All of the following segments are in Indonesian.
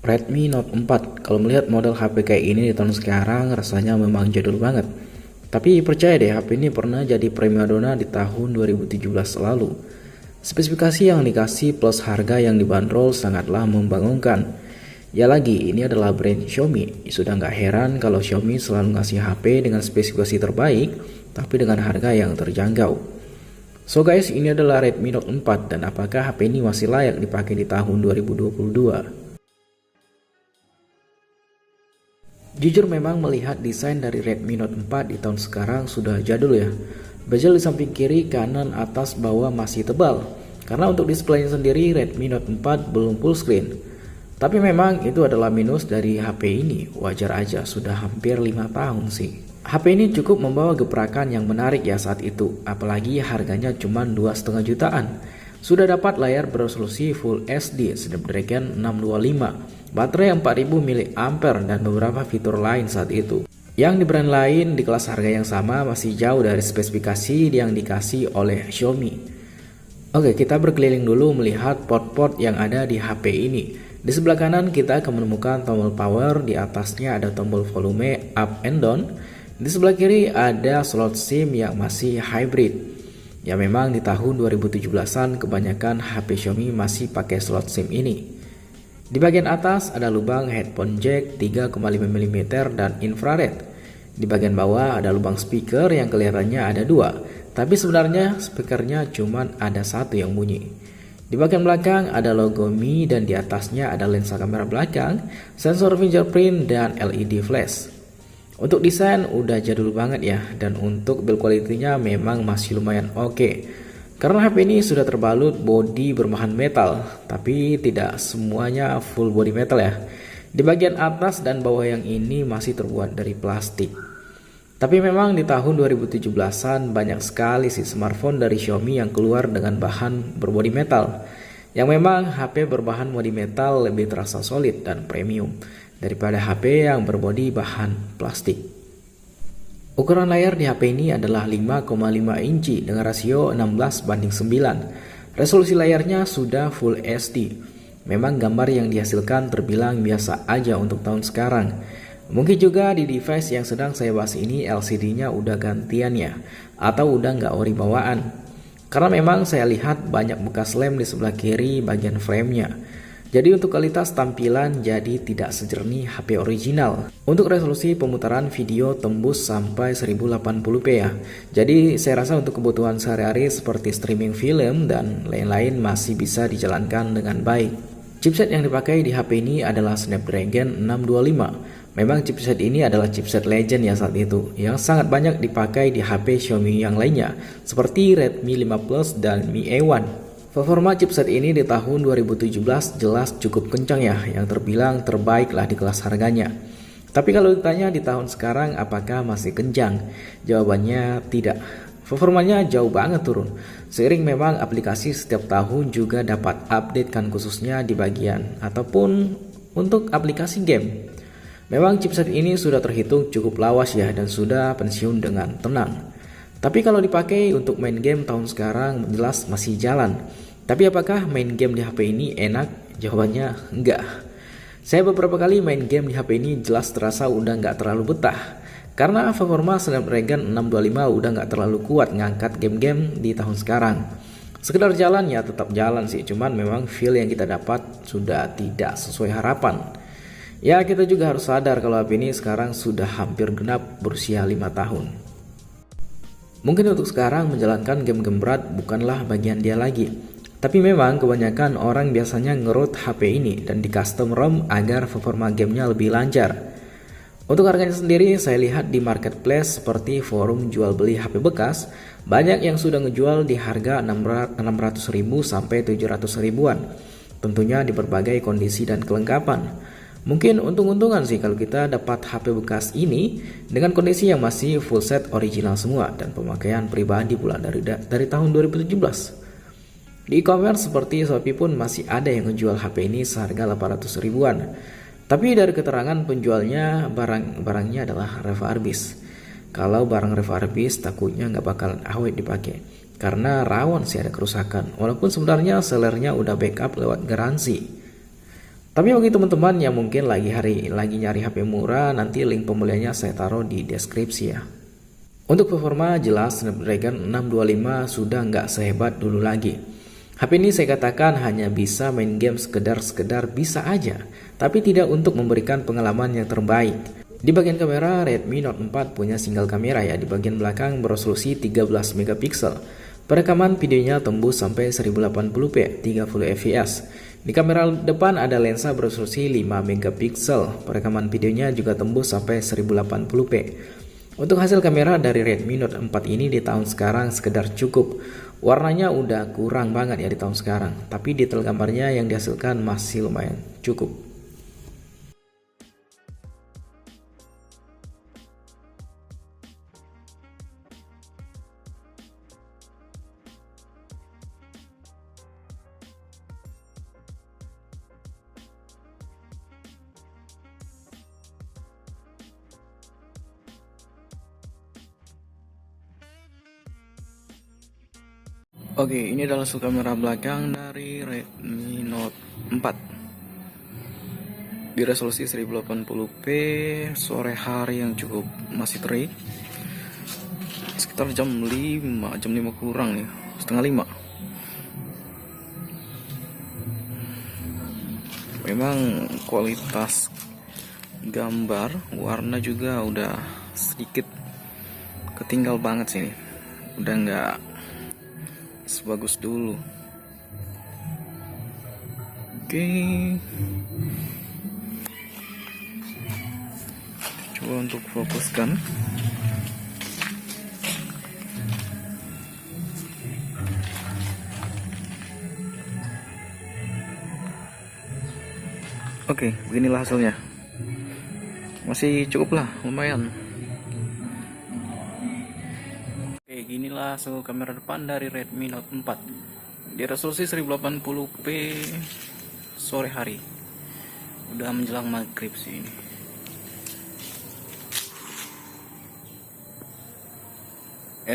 Redmi Note 4, kalau melihat model HP kayak ini di tahun sekarang rasanya memang jadul banget. Tapi percaya deh, HP ini pernah jadi primadona di tahun 2017 lalu. Spesifikasi yang dikasih plus harga yang dibanderol sangatlah membanggakan. Ya lagi, ini adalah brand Xiaomi. Sudah nggak heran kalau Xiaomi selalu ngasih HP dengan spesifikasi terbaik, tapi dengan harga yang terjangkau. So guys, ini adalah Redmi Note 4 dan apakah HP ini masih layak dipakai di tahun 2022? Jujur memang melihat desain dari Redmi Note 4 di tahun sekarang sudah jadul ya. Bezel di samping kiri, kanan, atas, bawah masih tebal. Karena untuk displaynya sendiri Redmi Note 4 belum full screen. Tapi memang itu adalah minus dari HP ini. Wajar aja, sudah hampir 5 tahun sih. HP ini cukup membawa gebrakan yang menarik ya saat itu. Apalagi harganya cuma 2,5 jutaan. Sudah dapat layar beresolusi Full HD Snapdragon 625, baterai 4000 mAh dan beberapa fitur lain saat itu. Yang di brand lain di kelas harga yang sama masih jauh dari spesifikasi yang dikasih oleh Xiaomi. Oke, kita berkeliling dulu melihat port-port yang ada di HP ini. Di sebelah kanan kita akan menemukan tombol power, di atasnya ada tombol volume up and down. Di sebelah kiri ada slot SIM yang masih hybrid. Ya memang di tahun 2017-an kebanyakan HP Xiaomi masih pakai slot SIM ini. Di bagian atas ada lubang headphone jack 3,5 mm dan infrared. Di bagian bawah ada lubang speaker yang kelihatannya ada dua, tapi sebenarnya speakernya cuma ada satu yang bunyi. Di bagian belakang ada logo Mi dan di atasnya ada lensa kamera belakang, sensor fingerprint dan LED flash. Untuk desain udah jadul banget ya, dan untuk build quality-nya memang masih lumayan oke. Karena HP ini sudah terbalut bodi berbahan metal, tapi tidak semuanya full body metal ya. Di bagian atas dan bawah yang ini masih terbuat dari plastik. Tapi memang di tahun 2017-an banyak sekali sih smartphone dari Xiaomi yang keluar dengan bahan berbodi metal. Yang memang HP berbahan bodi metal lebih terasa solid dan premium daripada HP yang berbodi bahan plastik. Ukuran layar di HP ini adalah 5,5 inci dengan rasio 16:9. Resolusi layarnya sudah Full HD. Memang gambar yang dihasilkan terbilang biasa aja untuk tahun sekarang. Mungkin juga di device yang sedang saya bahas ini LCD-nya udah gantian ya, atau udah nggak ori bawaan. Karena memang saya lihat banyak bekas lem di sebelah kiri bagian framenya. Jadi untuk kualitas tampilan jadi tidak sejernih HP original. Untuk resolusi pemutaran video tembus sampai 1080p ya. Jadi saya rasa untuk kebutuhan sehari-hari seperti streaming film dan lain-lain masih bisa dijalankan dengan baik. Chipset yang dipakai di HP ini adalah Snapdragon 625. Memang chipset ini adalah chipset legend ya saat itu, yang sangat banyak dipakai di HP Xiaomi yang lainnya seperti Redmi 5 Plus dan Mi A1. Performa chipset ini di tahun 2017 jelas cukup kencang ya, yang terbilang terbaik lah di kelas harganya. Tapi kalau ditanya di tahun sekarang apakah masih kencang? Jawabannya tidak. Performanya jauh banget turun. Seiring memang aplikasi setiap tahun juga dapat update kan, khususnya di bagian ataupun untuk aplikasi game. Memang chipset ini sudah terhitung cukup lawas ya dan sudah pensiun dengan tenang. Tapi kalau dipakai untuk main game tahun sekarang jelas masih jalan. Tapi apakah main game di HP ini enak? Jawabannya enggak. Saya beberapa kali main game di HP ini jelas terasa udah nggak terlalu betah. Karena performa Snapdragon 625 udah nggak terlalu kuat ngangkat game-game di tahun sekarang. Sekedar jalan ya tetap jalan sih, cuman memang feel yang kita dapat sudah tidak sesuai harapan. Ya kita juga harus sadar kalau HP ini sekarang sudah hampir genap berusia 5 tahun. Mungkin untuk sekarang menjalankan game-game berat bukanlah bagian dia lagi. Tapi memang kebanyakan orang biasanya ngerut HP ini dan di custom ROM agar performa gamenya lebih lancar. Untuk harganya sendiri saya lihat di marketplace seperti forum jual beli HP bekas, banyak yang sudah ngejual di harga 600.000 sampai 700 ribuan. Tentunya di berbagai kondisi dan kelengkapan. Mungkin untung-untungan sih kalau kita dapat HP bekas ini dengan kondisi yang masih full set original semua dan pemakaian pribadi pula dari tahun 2017. Di e-commerce seperti Shopee pun masih ada yang menjual HP ini seharga 800 ribuan. Tapi dari keterangan penjualnya barangnya adalah refurbished. Kalau barang refurbished takutnya nggak bakalan awet dipakai karena rawan sih ada kerusakan. Walaupun sebenarnya sellernya udah backup lewat garansi. Tapi bagi teman-teman yang mungkin lagi nyari HP murah, nanti link pembeliannya saya taruh di deskripsi ya. Untuk performa jelas Snapdragon 625 sudah nggak sehebat dulu lagi. HP ini saya katakan hanya bisa main game sekedar bisa aja, tapi tidak untuk memberikan pengalaman yang terbaik. Di bagian kamera, Redmi Note 4 punya single kamera ya, di bagian belakang beresolusi 13 megapiksel. Perekaman videonya tembus sampai 1080p 30 fps. Di kamera depan ada lensa beresolusi 5 megapiksel. Perekaman videonya juga tembus sampai 1080p. Untuk hasil kamera dari Redmi Note 4 ini di tahun sekarang sekedar cukup. Warnanya udah kurang banget ya di tahun sekarang, tapi detail gambarnya yang dihasilkan masih lumayan cukup. Oke, ini adalah hasil kamera belakang dari Redmi Note 4 di resolusi 1080p, sore hari yang cukup masih terik, sekitar jam 5 kurang nih, setengah 5. Memang kualitas gambar, warna juga udah sedikit ketinggal banget sini, udah nggak sebagus dulu. Oke, coba untuk fokuskan. Oke, beginilah hasilnya. Masih cukup lah, lumayan. Oke, ginilah hasil kamera depan dari Redmi Note 4 di resolusi 1080p sore hari. Udah menjelang maghrib sih ini.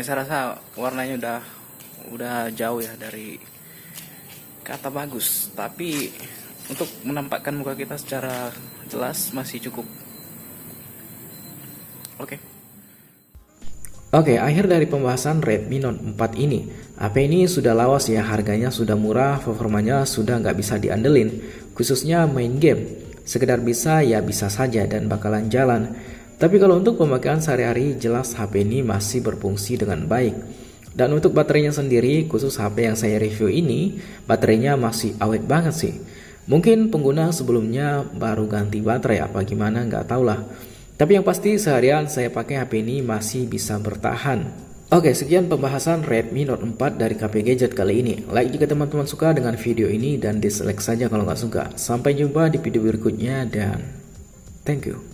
Saya rasa warnanya udah jauh ya dari kata bagus, tapi untuk menampakkan muka kita secara jelas masih cukup. Oke, akhir dari pembahasan Redmi Note 4 ini. HP ini sudah lawas ya, harganya sudah murah, performanya sudah nggak bisa diandelin, khususnya main game. Sekedar bisa ya bisa saja dan bakalan jalan. Tapi kalau untuk pemakaian sehari-hari, jelas HP ini masih berfungsi dengan baik. Dan untuk baterainya sendiri, khusus HP yang saya review ini, baterainya masih awet banget sih. Mungkin pengguna sebelumnya baru ganti baterai apa gimana nggak tau lah. Tapi yang pasti seharian saya pakai HP ini masih bisa bertahan. Oke, sekian pembahasan Redmi Note 4 dari KP Gadget kali ini. Like jika teman-teman suka dengan video ini dan dislike saja kalau nggak suka. Sampai jumpa di video berikutnya dan thank you.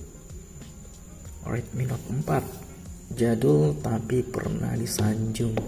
Redmi Note 4 jadul tapi pernah disanjung.